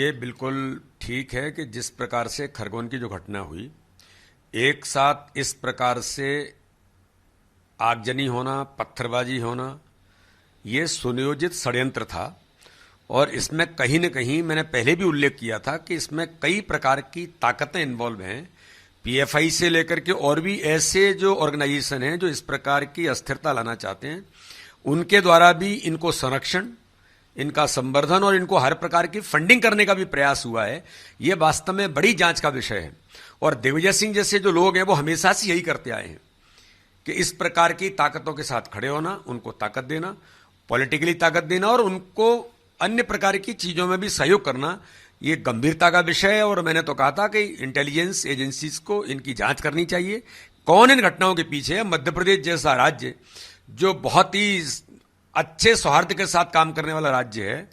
ये बिल्कुल ठीक है कि जिस प्रकार से खरगोन की जो घटना हुई, एक साथ इस प्रकार से आगजनी होना, पत्थरबाजी होना, ये सुनियोजित षड्यंत्र था। और इसमें कहीं न कहीं मैंने पहले भी उल्लेख किया था कि इसमें कई प्रकार की ताकतें इन्वॉल्व हैं, पीएफआई से लेकर के और भी ऐसे जो ऑर्गेनाइजेशन हैं जो इस प्रकार की अस्थिरता लाना चाहते हैं, उनके द्वारा भी इनको संरक्षण, इनका संवर्धन और इनको हर प्रकार की फंडिंग करने का भी प्रयास हुआ है। ये वास्तव में बड़ी जांच का विषय है। और दिग्विजय सिंह जैसे जो लोग हैं वो हमेशा से यही करते आए हैं कि इस प्रकार की ताकतों के साथ खड़े होना, उनको ताकत देना, पॉलिटिकली ताकत देना और उनको अन्य प्रकार की चीजों में भी सहयोग करना, ये गंभीरता का विषय है। और मैंने तो कहा था कि इंटेलिजेंस एजेंसीज को इनकी जांच करनी चाहिए, कौन इन घटनाओं के पीछे है। मध्य प्रदेश जैसा राज्य जो बहुत ही अच्छे सौहार्द के साथ काम करने वाला राज्य है,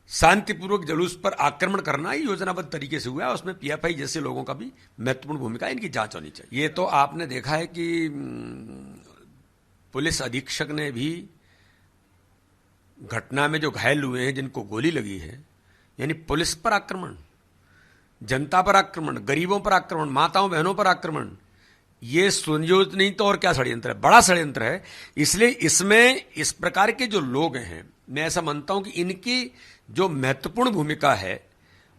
शांतिपूर्वक जुलूस पर आक्रमण करना ही योजनाबद्ध तरीके से हुआ है। उसमें पीएफआई जैसे लोगों का भी महत्वपूर्ण भूमिका है, इनकी जांच होनी चाहिए। ये तो आपने देखा है कि पुलिस अधीक्षक ने भी घटना में जो घायल हुए हैं, जिनको गोली लगी है, यानी पुलिस पर आक्रमण, जनता पर आक्रमण, गरीबों पर आक्रमण, माताओं बहनों पर आक्रमण, ये सुनियोजित नहीं तो और क्या षड्यंत्र है, बड़ा षड्यंत्र है। इसलिए इसमें इस प्रकार के जो लोग हैं, मैं ऐसा मानता हूं कि इनकी जो महत्वपूर्ण भूमिका है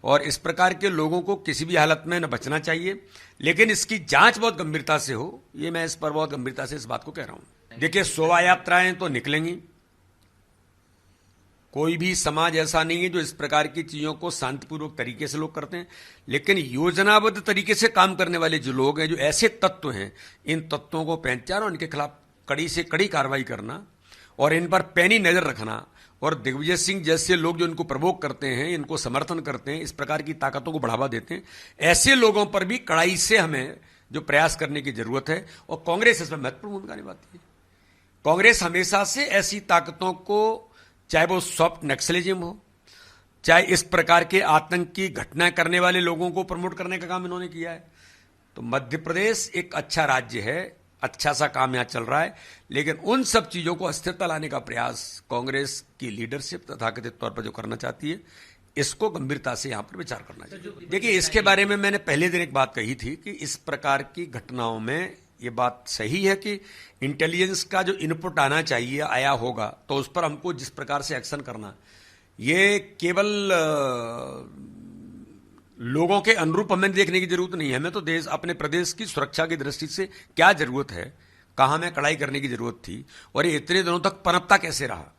और इस प्रकार के लोगों को किसी भी हालत में न बचना चाहिए, लेकिन इसकी जांच बहुत गंभीरता से हो। ये मैं इस पर बहुत गंभीरता से इस बात को कह रहा हूं। देखिए, शोभा यात्राएं तो निकलेंगी, कोई भी समाज ऐसा नहीं है जो इस प्रकार की चीजों को शांतिपूर्वक तरीके से लोग करते हैं, लेकिन योजनाबद्ध तरीके से काम करने वाले जो लोग हैं, जो ऐसे तत्व हैं, इन तत्वों को पहचानना, उनके खिलाफ कड़ी से कड़ी कार्रवाई करना और इन पर पैनी नजर रखना। और दिग्विजय सिंह जैसे लोग जो इनको प्रवोक करते हैं, इनको समर्थन करते हैं, इस प्रकार की ताकतों को बढ़ावा देते हैं, ऐसे लोगों पर भी कड़ाई से हमें जो प्रयास करने की जरूरत है। और कांग्रेस इसमें महत्वपूर्ण भूमिका निभाती है। कांग्रेस हमेशा से ऐसी ताकतों को, चाहे वो सॉफ्ट नक्सलिज्म हो, चाहे इस प्रकार के आतंक की घटना करने वाले लोगों को प्रमोट करने का काम इन्होंने किया है। तो मध्य प्रदेश एक अच्छा राज्य है, अच्छा सा काम यहां चल रहा है, लेकिन उन सब चीजों को अस्थिरता लाने का प्रयास कांग्रेस की लीडरशिप तथाकथित तौर पर जो करना चाहती है, इसको गंभीरता से यहां पर विचार करना चाहिए। देखिए, इसके बारे में मैंने पहले दिन एक बात कही थी कि इस प्रकार की घटनाओं में ये बात सही है कि इंटेलिजेंस का जो इनपुट आना चाहिए, आया होगा, तो उस पर हमको जिस प्रकार से एक्शन करना, ये केवल लोगों के अनुरूप हमें देखने की जरूरत नहीं है। हमें तो देश, अपने प्रदेश की सुरक्षा की दृष्टि से क्या जरूरत है, कहां में कड़ाई करने की जरूरत थी और ये इतने दिनों तक पनपता कैसे रहा।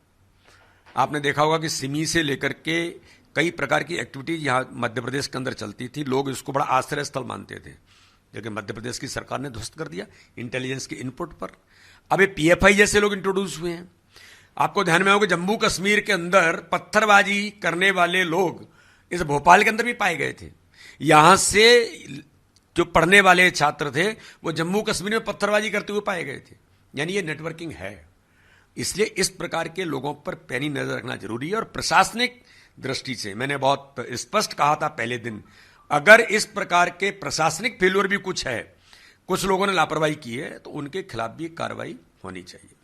आपने देखा होगा कि सिमी से लेकर के कई प्रकार की एक्टिविटीज यहां मध्य प्रदेश के अंदर चलती थी, लोग इसको बड़ा आश्रय स्थल मानते थे, लेकिन मध्य प्रदेश की सरकार ने ध्वस्त कर दिया इंटेलिजेंस के इनपुट पर। अब ये पीएफआई जैसे लोग इंट्रोड्यूस हुए हैं। आपको ध्यान में होगा जम्मू कश्मीर के अंदर पत्थरबाजी करने वाले लोग इस भोपाल के अंदर भी पाए गए थे। यहां से जो पढ़ने वाले छात्र थे वो जम्मू कश्मीर में पत्थरबाजी करते हुए पाए गए थे। यानी ये नेटवर्किंग है। इसलिए इस प्रकार के लोगों पर पैनी नजर रखना जरूरी है। और प्रशासनिक दृष्टि से मैंने बहुत स्पष्ट कहा था पहले दिन, अगर इस प्रकार के प्रशासनिक फेल्योर भी कुछ है, कुछ लोगों ने लापरवाही की है, तो उनके खिलाफ भी कार्रवाई होनी चाहिए।